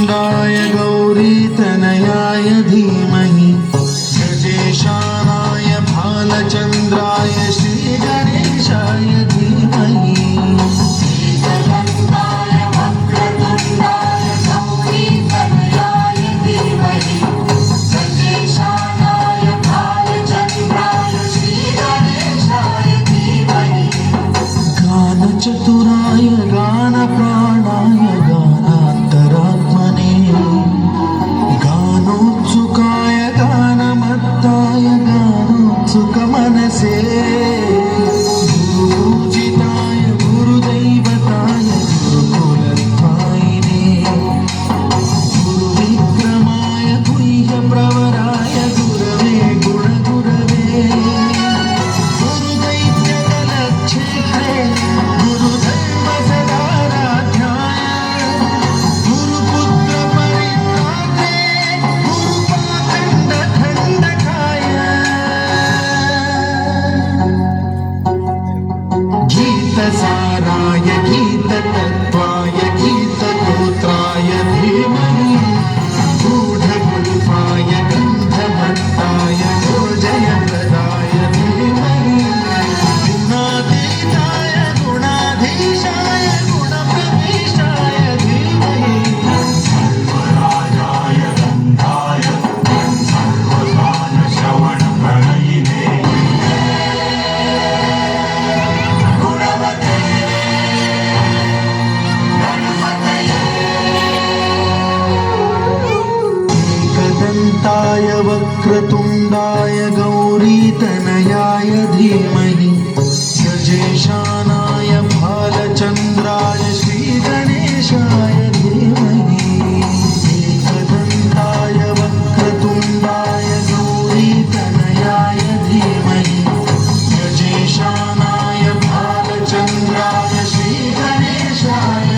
वक्रतुण्डाय गौरीतनयाय धीमहि गजेशानाय भालचन्द्राय श्रीगणेशाय धीमहि चतुराय गानप्राणाय गानान्तरात्मने गानोत्सुकाय गानमत्ताय गानोत्सुकमनसे गुरुपूजिताय गुरुदैवताय गुरुकुलध्वायिने गुरुविक्रमाय गुह्यप्रवराय गुरवे गुणगुरवे गुरुदैत्यदलच्छेत्रे गीतसाराय गीततत्त्वाय गीतगोत्राय धीमहि गूढगुल्फाय गन्धमत्ताय जयप्रदाय धीमहि गुणातीताय गुणाधीशाय गुणप्रविष्टाय धीमहि सर्वराजाय गन्धाय सर्वगानश्रवणप्रणयिने एकदन्ताय वक्रतुण्डाय गौरीतनयाय धीमहि गजेशानाय भालचन्द्राय श्रीगणेशाय धीमहि एकदन्ताय वक्रतुण्डाय गौरीतनयाय धीमहि गजेशानाय भालचन्द्राय श्रीगणेशाय